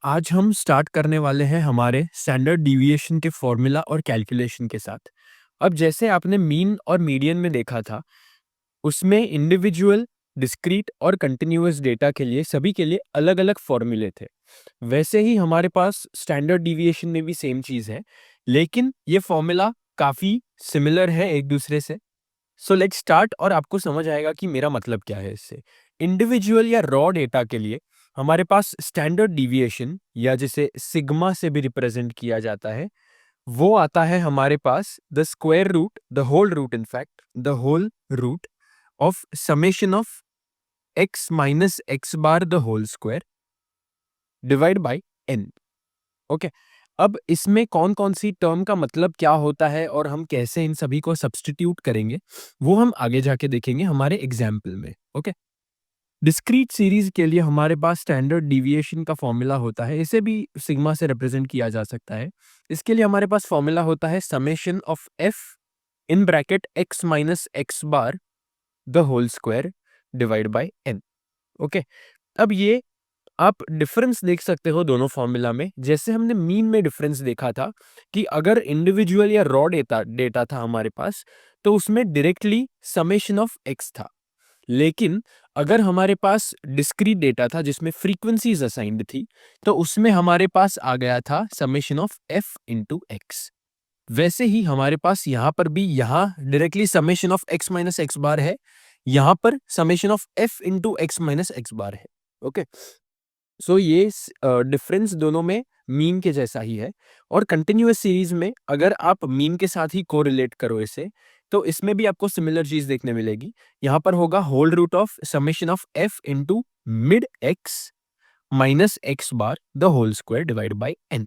आज हम स्टार्ट करने वाले हैं हमारे स्टैंडर्ड डिविएशन के फॉर्मूला और कैलकुलेशन के साथ। अब जैसे आपने मीन और मीडियन में देखा था, उसमें इंडिविजुअल, डिस्क्रीट और कंटिन्यूअस डेटा के लिए सभी के लिए अलग-अलग फॉर्मूले थे। वैसे ही हमारे पास स्टैंडर्ड डिविएशन में भी सेम चीज़ है, लेकिन ये फॉर्मूला काफ़ी सिमिलर है एक दूसरे से। लेट्स स्टार्ट और आपको समझ आएगा कि मेरा मतलब क्या है इससे। इंडिविजुअल या रॉ डेटा के लिए हमारे पास स्टैंडर्ड डिविएशन या जिसे सिग्मा से भी रिप्रेजेंट किया जाता है, वो आता है हमारे पास the square root, the whole root, in fact the whole root of summation of x minus x bar the whole square divide by N. Okay, अब इसमें कौन कौन सी टर्म का मतलब क्या होता है और हम कैसे इन सभी को सब्स्टिट्यूट करेंगे, वो हम आगे जाके देखेंगे हमारे एग्जाम्पल में। ओके, डिस्क्रीट सीरीज के लिए हमारे पास स्टैंडर्ड डिविएशन का फॉर्मूला होता है, इसे भी सिग्मा से रिप्रेजेंट किया जा सकता है। इसके लिए हमारे पास फॉर्मूला होता है summation of F in bracket X minus x bar the whole square divide by N. Okay, अब ये आप डिफरेंस देख सकते हो दोनों फॉर्मूला में। जैसे हमने मीन में डिफरेंस देखा था कि अगर इंडिविजुअल या रॉ डेटा डेटा था हमारे पास, तो उसमें डायरेक्टली समेशन ऑफ एक्स था। लेकिन अगर हमारे पास डिस्क्रीट डेटा था जिसमें फ्रीक्वेंसीज असाइंड थी, तो उसमें हमारे पास आ गया था summation of F into x. वैसे ही हमारे पास यहाँ पर भी यहाँ directly summation of x minus x bar है, यहाँ पर summation of F into x minus x bar है। ओके, ये डिफरेंस दोनों में मीन के जैसा ही है। और कंटिन्यूअस सीरीज में अगर आप मीन के साथ ही कोरिलेट करो इसे, तो इसमें भी आपको सिमिलर चीज देखने मिलेगी। यहाँ पर होगा whole root of summation of F into mid X minus x bar the whole square divide by N.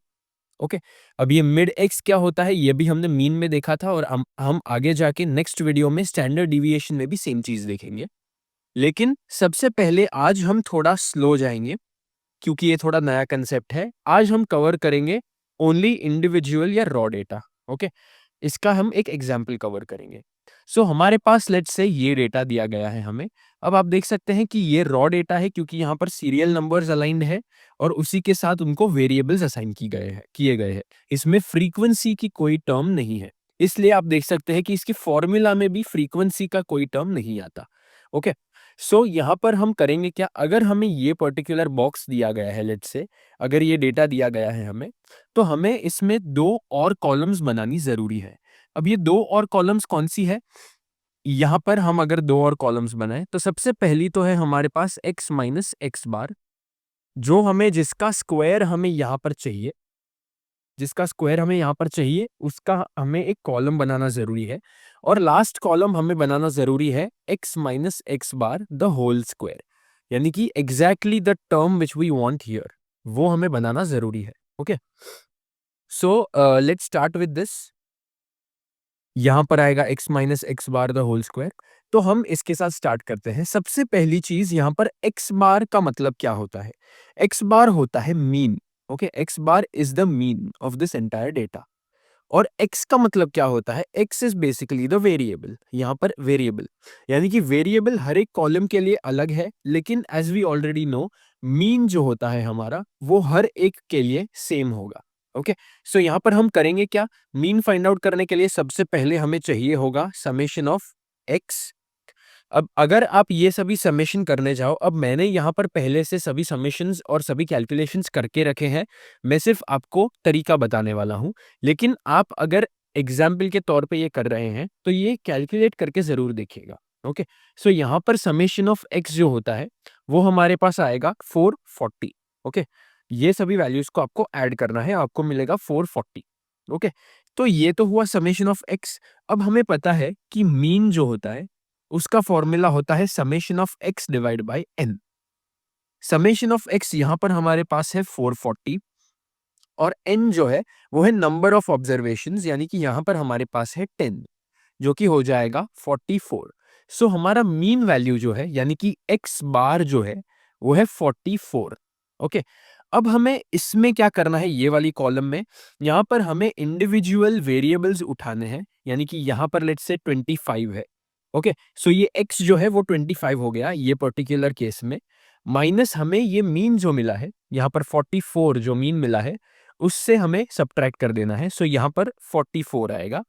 Okay, अब ये मिड एक्स क्या होता है ये भी हमने मीन में देखा था, और हम आगे जाके नेक्स्ट वीडियो में स्टैंडर्ड डिविएशन में भी सेम चीज देखेंगे। लेकिन सबसे पहले आज हम थोड़ा स्लो जाएंगे, क्योंकि ये थोड़ा नया कंसेप्ट है। आज हम कवर करेंगे ओनली इंडिविजुअल या रॉ डेटा। ओके, इसका हम एक एग्जाम्पल कवर करेंगे। हमारे पास लेट्स से ये डेटा दिया गया है हमें। अब आप देख सकते हैं कि ये रॉ डेटा है, क्योंकि यहाँ पर सीरियल नंबर्स अलाइंड है और उसी के साथ उनको वेरिएबल्स असाइन किए गए हैं। इसमें फ्रीक्वेंसी की कोई टर्म नहीं है, इसलिए आप देख सकते हैं कि इसके फॉर्मूला में भी फ्रीक्वेंसी का कोई टर्म नहीं आता। ओके, यहाँ पर हम करेंगे क्या, अगर हमें ये पर्टिकुलर बॉक्स दिया गया है, लेट्स से अगर ये डेटा दिया गया है हमें, तो हमें इसमें दो और कॉलम्स बनानी जरूरी है। अब ये दो और कॉलम्स कौन सी है, यहाँ पर हम अगर दो और कॉलम्स बनाए तो सबसे पहली तो है हमारे पास x माइनस एक्स बार, जो हमें जिसका स्क्वायर हमें यहाँ पर चाहिए उसका हमें एक कॉलम बनाना जरूरी है। और लास्ट कॉलम हमें बनाना जरूरी है x minus x bar the whole square, यानी कि exactly the term which we want here, वो हमें बनाना जरूरी है। Okay, let's start with this. यहाँ पर आएगा x minus x bar the whole square. तो हम इसके साथ स्टार्ट करते हैं। सबसे पहली चीज, यहाँ पर x बार का मतलब क्या होता है। x बार होता है mean. Okay, x bar is the mean of this entire data. और x का मतलब क्या होता है, x is basically the variable. यहाँ पर वेरिएबल यानी कि वेरिएबल हर एक कॉलम के लिए अलग है, लेकिन as we already know, mean जो होता है हमारा वो हर एक के लिए सेम होगा। ओके, यहाँ पर हम करेंगे क्या, मीन फाइंड आउट करने के लिए सबसे पहले हमें चाहिए होगा समेशन ऑफ x। अब अगर आप ये सभी समेशन करने जाओ, अब मैंने यहाँ पर पहले से सभी समेशंस और सभी कैलकुलेशंस करके रखे हैं, मैं सिर्फ आपको तरीका बताने वाला हूँ। लेकिन आप अगर एग्जाम्पल के तौर पे ये कर रहे हैं तो ये कैलकुलेट करके जरूर देखिएगा। ओके, यहाँ पर समेशन ऑफ x जो होता है वो हमारे पास आएगा 440। ओके, ये सभी वैल्यूज को आपको ऐड करना है, आपको मिलेगा 440। ओके, तो ये तो हुआ समेशन ऑफ x। अब हमें पता है कि मीन जो होता है उसका फॉर्मूला होता है summation of x divide by n। Summation of x यहां पर हमारे पास है 440, और n जो है वो है नंबर ऑफ ऑब्जर्वेशंस, यानी कि यहां पर हमारे पास है 10, जो कि हो जाएगा 44। हमारा मीन वैल्यू जो है यानी कि x बार जो है वो है 44। ओके, अब हमें इसमें क्या करना है, ये वाली कॉलम में यहां पर हमें इंडिविजुअल वेरिएबल्स उठाने हैं, यानी कि यहां पर लेट्स से 25 है। ओके, ये x जो है वो 25 हो गया ये पर्टिकुलर केस में। माइनस हमें ये मीन जो मिला है, यहाँ पर 44 जो मीन मिला है, उससे हमें सब्ट्रैक्ट कर देना है। सो यहाँ पर 44 आएगा।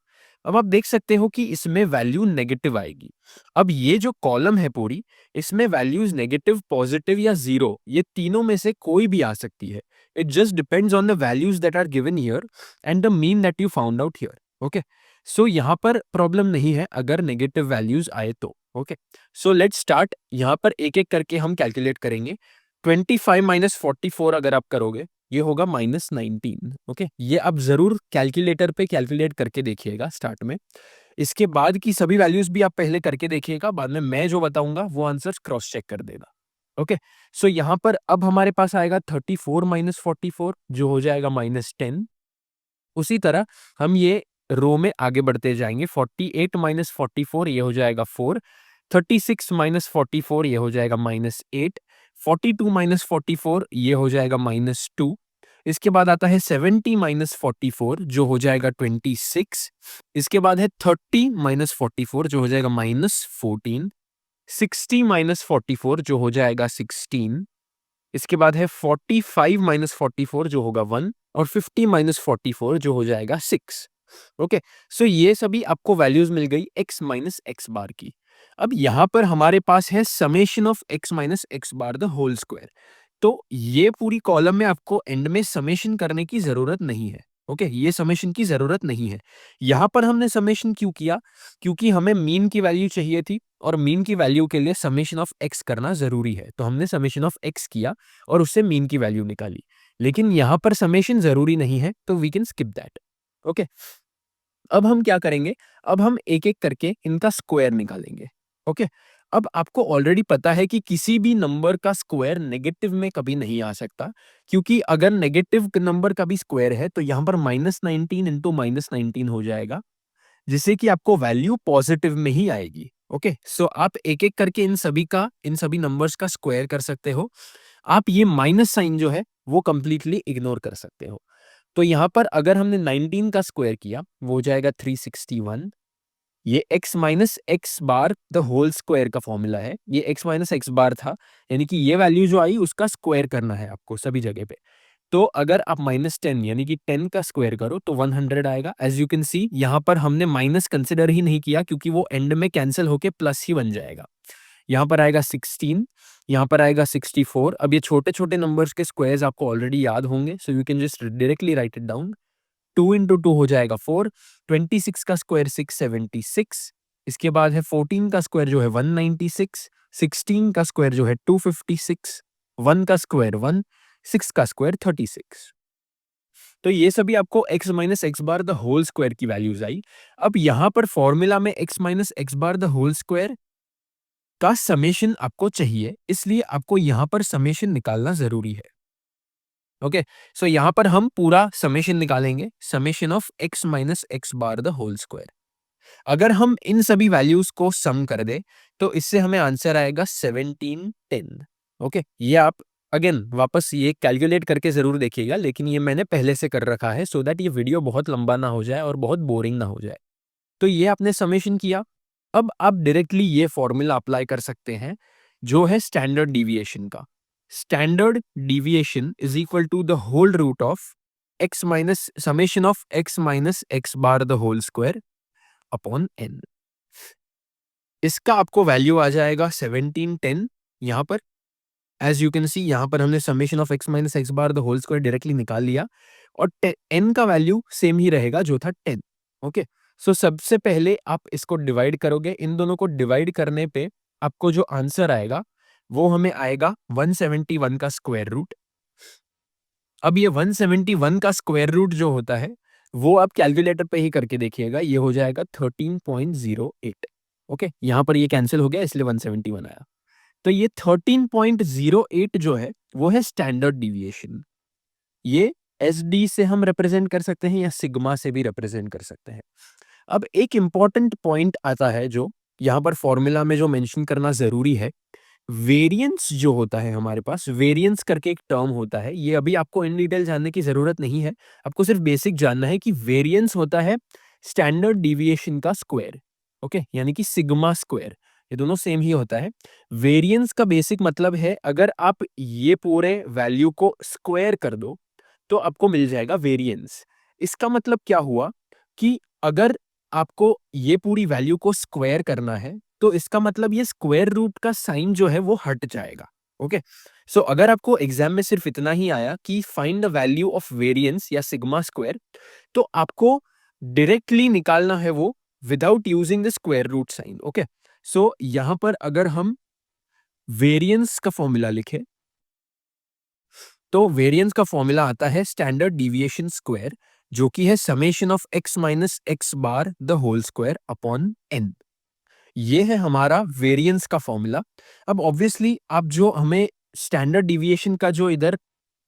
अब आप देख सकते हो कि इसमें वैल्यू नेगेटिव आएगी। अब ये जो कॉलम है पूरी, इसमें वैल्यूज नेगेटिव, पॉजिटिव या जीरो, ये तीनों में से कोई भी आ सकती है। It just depends on the values that are given here and the mean that you found out here. Okay, so यहाँ पर प्रॉब्लम नहीं है अगर नेगेटिव वैल्यूज आए तो। Okay, so let's start. यहाँ पर एक एक करके हम कैलकुलेट करेंगे। 25 माइनस 44 अगर आप करोगे, ये होगा -19। ओके, ये आप जरूर कैलकुलेटर पे कैलकुलेट करके देखिएगा स्टार्ट में। इसके बाद की सभी वैल्यूज भी आप पहले करके देखिएगा, बाद में मैं जो बताऊंगा वो आंसर क्रॉस चेक कर देना। ओके, सो यहाँ पर अब हमारे पास आएगा 34 माइनस 44 जो हो जाएगा -10। उसी तरह हम ये रो में आगे बढ़ते जाएंगे। 48 माइनस 44 ये हो जाएगा 4। 36 माइनस 44 ये हो जाएगा -8। 42 माइनस 44 ये हो जाएगा -2। इसके बाद आता है 70 माइनस 44 जो हो जाएगा 26। इसके बाद है 30 माइनस 44 जो हो जाएगा -14। 60 माइनस 44 जो हो जाएगा 16। इसके बाद है 45 माइनस 44 जो होगा 1 और 50 माइनस 44 जो हो जाएगा 6। ओके, सो ये सभी आपको वैल्यूज मिल गई x माइनस एक्स बार की। अब यहाँ पर हमारे पास है summation of x minus x bar the whole square. तो ये पूरी कॉलम में आपको एंड में समेशन करने की जरूरत नहीं है। ओके, ये समेशन की जरूरत नहीं है। यहाँ पर हमने समेशन क्यों किया? क्योंकि हमें मीन की वैल्यू चाहिए थी और मीन की वैल्यू के लिए समेशन ऑफ x करना जरूरी है। तो हमने समेशन ऑफ x किया और उससे मीन की वैल्यू निकाली। लेकिन यहाँ पर समेशन जरूरी नहीं है, तो we can skip that. Okay, अब हम क्या करेंगे? अब हम एक एक करके इनका स्क्वायर निकालेंगे। ओके, अब आपको ऑलरेडी पता है कि किसी भी नंबर का स्क्वायर नेगेटिव में कभी नहीं आ सकता, क्योंकि अगर नेगेटिव नंबर का भी स्क्वायर है तो यहाँ पर -19 इंटू -19 हो जाएगा, जिससे कि आपको वैल्यू पॉजिटिव में ही आएगी। ओके, सो आप एक एक करके इन सभी नंबर्स का स्क्वायर कर सकते हो। आप ये माइनस साइन जो है वो कंप्लीटली इग्नोर कर सकते हो। तो यहाँ पर अगर हमने 19 का स्क्वायर किया, वो हो जाएगा 361। ये x minus x bar the whole square का फॉर्मूला है। ये x माइनस एक्स बार था, यानी कि ये वैल्यू जो आई उसका स्क्वायर करना है आपको सभी जगह पे। तो अगर आप -10 यानी कि 10 का स्क्वायर करो तो 100 आएगा। एज यू कैन सी यहाँ पर हमने माइनस कंसिडर ही नहीं किया, क्योंकि वो एंड में कैंसिल होके प्लस ही बन जाएगा। यहाँ पर आएगा 16, यहाँ पर आएगा 64। अब ये छोटे छोटे नंबर्स के स्क्वायर्स आपको ऑलरेडी याद होंगे, so you can just directly right it down. 2 into 2 हो जाएगा 4। 26 का स्क्वायर 676। इसके बाद है 14 का स्क्वायर जो है 196। 16 का स्क्वायर जो है 256। 1 का स्क्वायर 1। 6 का स्क्वायर 36। तो ये सभी आपको x minus x bar the whole square की वैल्यूज आई। अब यहाँ पर फॉर्मूला में x minus x bar the whole square का समेशन आपको चाहिए, इसलिए आपको यहाँ पर समेशन निकालना जरूरी है। ओके, सो यहाँ पर हम पूरा समेशन निकालेंगे, summation of x minus x bar the whole square. अगर हम इन सभी वैल्यूज को सम कर दे तो इससे हमें आंसर आएगा 1710। ओके, ये आप अगेन वापस ये कैलकुलेट करके जरूर देखिएगा, लेकिन ये मैंने पहले से कर रखा है सो दैट ये वीडियो बहुत लंबा ना हो जाए और बहुत बोरिंग ना हो जाए। तो ये आपने समेशन किया। अब आप डायरेक्टली ये फॉर्मूला अप्लाई कर सकते हैं जो है स्टैंडर्ड डिविएशन का। Standard deviation is equal to the whole root of x minus summation of x minus x bar the whole square upon n। इसका आपको वैल्यू आ जाएगा 1710 यहाँ पर। एज यू कैन सी यहाँ पर हमने summation of x minus x bar the whole square directly निकाल लिया और n का वैल्यू सेम ही रहेगा जो था 10। ओके, सो सबसे पहले आप इसको डिवाइड करोगे। इन दोनों को डिवाइड करने पे आपको जो आंसर आएगा वो हमें आएगा 171 का स्क्वायर रूट। अब ये 171 का स्क्वायर रूट जो होता है वो आप कैलकुलेटर पे ही करके देखिएगा, ये हो जाएगा 13.08। ओके, यहाँ पर ये कैंसिल हो गया इसलिए 171 आया। तो ये 13.08 जो है वो है स्टैंडर्ड डिविएशन। ये SD से हम रिप्रेजेंट कर सकते हैं या सिग्मा से भी रिप्रेजेंट कर सकते हैं। अब एक इंपॉर्टेंट पॉइंट आता है जो यहाँ पर फॉर्मूला में जो मेंशन करना जरूरी है। वेरिएंस जो होता है हमारे पास, वेरिएंस करके एक टर्म होता है। ये अभी आपको इन डिटेल जानने की जरूरत नहीं है, आपको सिर्फ बेसिक जानना है कि वेरिएंस होता है स्टैंडर्ड डिविएशन का स्क्वायर। ओके, यानी कि सिग्मा स्क्वायर। ये दोनों सेम ही होता है। वेरिएंस का बेसिक मतलब है अगर आप ये पूरे वैल्यू को स्क्वायर कर दो तो आपको मिल जाएगा वेरिएंस। इसका मतलब क्या हुआ कि अगर आपको ये पूरी वैल्यू को स्क्वायर करना है तो इसका मतलब ये स्क्वायर रूट का साइन जो है वो हट जाएगा। ओके, सो अगर आपको एग्जाम में सिर्फ इतना ही आया कि find the value of variance या सिग्मा स्क्वायर, तो आपको डायरेक्टली निकालना है वो without using the square root sign. Okay, so यहां पर अगर हम वेरिएंस का फॉर्मूला लिखें तो वेरिएंस का फॉर्मूला आता है स्टैंडर्ड डिविएशन स्क्वायर, जो कि है summation of x minus x bar the whole square upon n। ये है हमारा वेरिएंस का फॉर्मूला। अब ऑब्वियसली आप जो हमें स्टैंडर्ड डिविएशन का जो इधर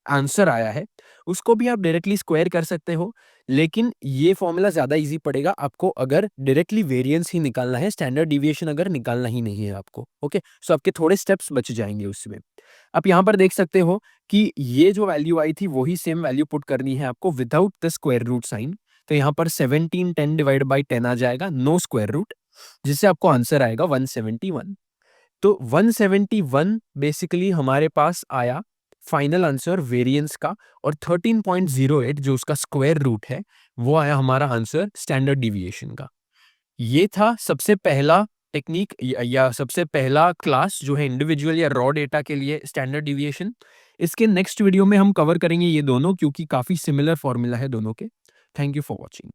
आंसर आया है उसको भी आप डायरेक्टली स्क्वायर कर सकते हो, लेकिन ये फॉर्मूला ज्यादा इजी पड़ेगा आपको अगर डायरेक्टली वेरिएंस ही निकालना है, स्टैंडर्ड डिविएशन अगर निकालना ही नहीं है आपको। ओके, सो आपके थोड़े स्टेप्स बच जाएंगे उसमें। आप यहाँ पर देख सकते हो कि ये जो वैल्यू आई थी वही सेम वैल्यू पुट करनी है आपको without the square root sign. तो यहाँ पर 17 डिवाइड बाई 10 आ जाएगा, नो स्क्वायर रूट, जिससे आपको आंसर आएगा 171। तो 171 बेसिकली हमारे पास आया फाइनल आंसर वेरिएंस का, और 13.08 जो उसका स्क्वायर रूट है वो आया हमारा आंसर स्टैंडर्ड डिविएशन का। ये था सबसे पहला टेक्निक या सबसे पहला क्लास जो है इंडिविजुअल या रॉ डेटा के लिए स्टैंडर्ड डिविएशन। इसके नेक्स्ट वीडियो में हम कवर करेंगे ये दोनों, क्योंकि काफी सिमिलर फॉर्मूला है दोनों के। Thank you for watching.